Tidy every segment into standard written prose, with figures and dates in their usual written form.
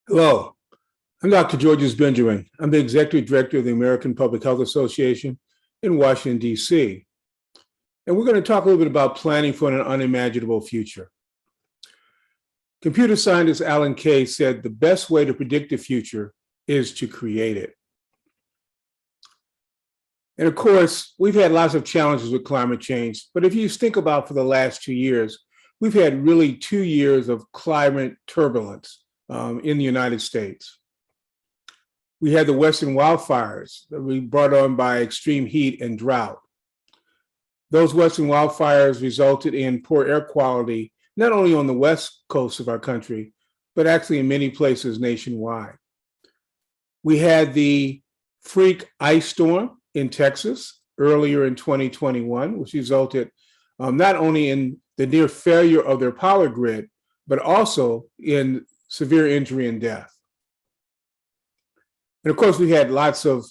Hello, I'm Dr. Georges Banjamin. I'm the Executive Director of the American Public Health Association in Washington, D.C. And we're going to talk a little bit about planning for an unimaginable future. Computer scientist Alan Kay said the best way to predict the future is to create it. And of course, we've had lots of challenges with climate change, but if you think about for the last 2 years, we've had really 2 years of climate turbulence in the United States. We had the Western wildfires that were brought on by extreme heat and drought. Those Western wildfires resulted in poor air quality, not only on the west coast of our country, but actually in many places nationwide. We had the freak ice storm in Texas earlier in 2021, which resulted not only in the near failure of their power grid, but also in severe injury and death. And of course, we had lots of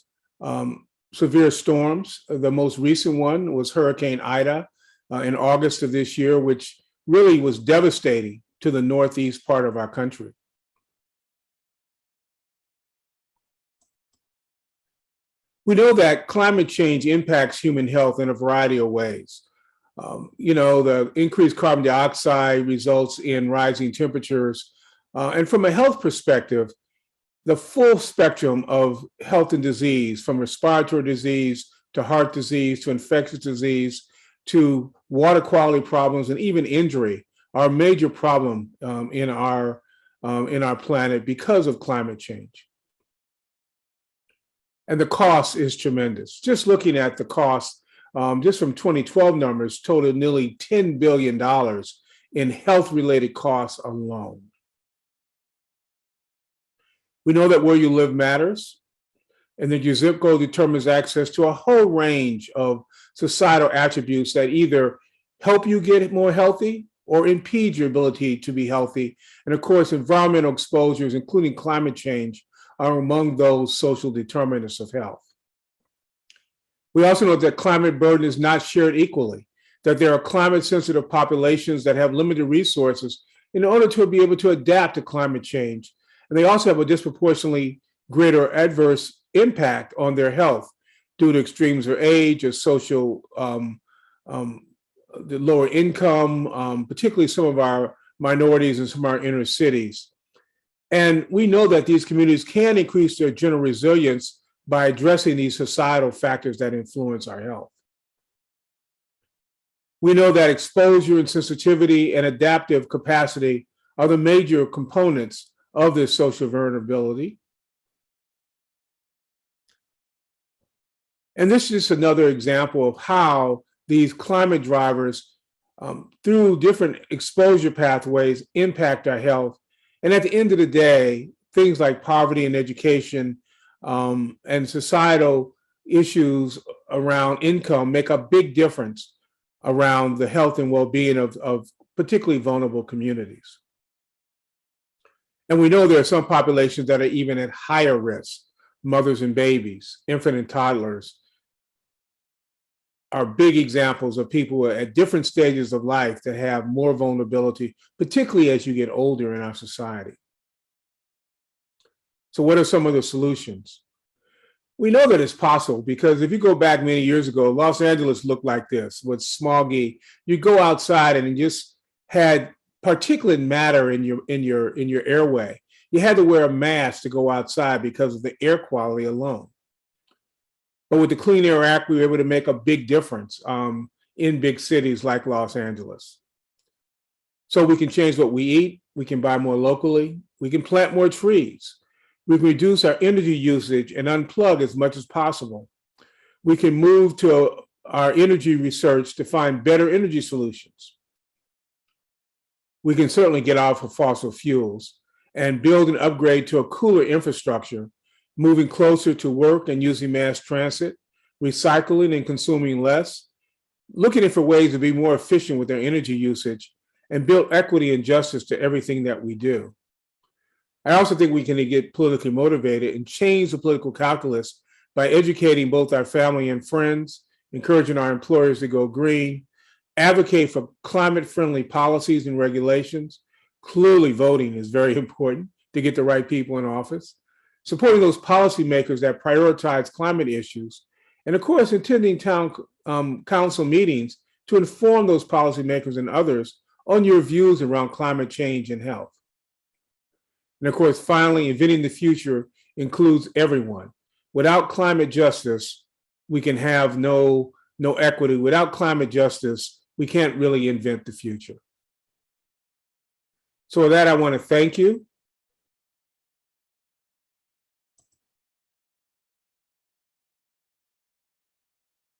severe storms. The most recent one was Hurricane Ida in August of this year, which really was devastating to the northeast part of our country. We know that climate change impacts human health in a variety of ways. The increased carbon dioxide results in rising temperatures. And from a health perspective, the full spectrum of health and disease, from respiratory disease to heart disease to infectious disease to water quality problems and even injury, are a major problem in our planet because of climate change. And the cost is tremendous. Just looking at the cost, just from 2012 numbers, totaled nearly $10 billion in health-related costs alone. We know that where you live matters, and that your zip code determines access to a whole range of societal attributes that either help you get more healthy or impede your ability to be healthy. And of course, environmental exposures, including climate change, are among those social determinants of health. We also know that climate burden is not shared equally, that there are climate-sensitive populations that have limited resources in order to be able to adapt to climate change. And they also have a disproportionately greater adverse impact on their health due to extremes of age or social, the lower income, particularly some of our minorities and some of our inner cities. And we know that these communities can increase their general resilience by addressing these societal factors that influence our health. We know that exposure and sensitivity and adaptive capacity are the major components of this social vulnerability. And this is just another example of how these climate drivers, through different exposure pathways, impact our health. And at the end of the day, things like poverty and education and societal issues around income make a big difference around the health and well-being of particularly vulnerable communities. And we know there are some populations that are even at higher risk. Mothers and babies, infant and toddlers are big examples of people at different stages of life that have more vulnerability, particularly as you get older in our society. So what are some of the solutions? We know that it's possible because if you go back many years ago, Los Angeles looked like this, with smoggy. You go outside and you just had particulate matter in your airway. You had to wear a mask to go outside because of the air quality alone. But with the Clean Air Act, we were able to make a big difference in big cities like Los Angeles. So we can change what we eat, we can buy more locally, we can plant more trees, we can reduce our energy usage and unplug as much as possible. We can move to our energy research to find better energy solutions. We can certainly get off of fossil fuels and build and upgrade to a cooler infrastructure, moving closer to work and using mass transit, recycling and consuming less, looking for ways to be more efficient with their energy usage, and build equity and justice to everything that we do. I also think we can get politically motivated and change the political calculus by educating both our family and friends, encouraging our employers to go green, advocate for climate-friendly policies and regulations. Clearly, voting is very important to get the right people in office, supporting those policymakers that prioritize climate issues, and of course, attending town council meetings to inform those policymakers and others on your views around climate change and health. And of course, finally, inventing the future includes everyone. Without climate justice, we can have no equity. Without climate justice, we can't really invent the future. So with that, I want to thank you.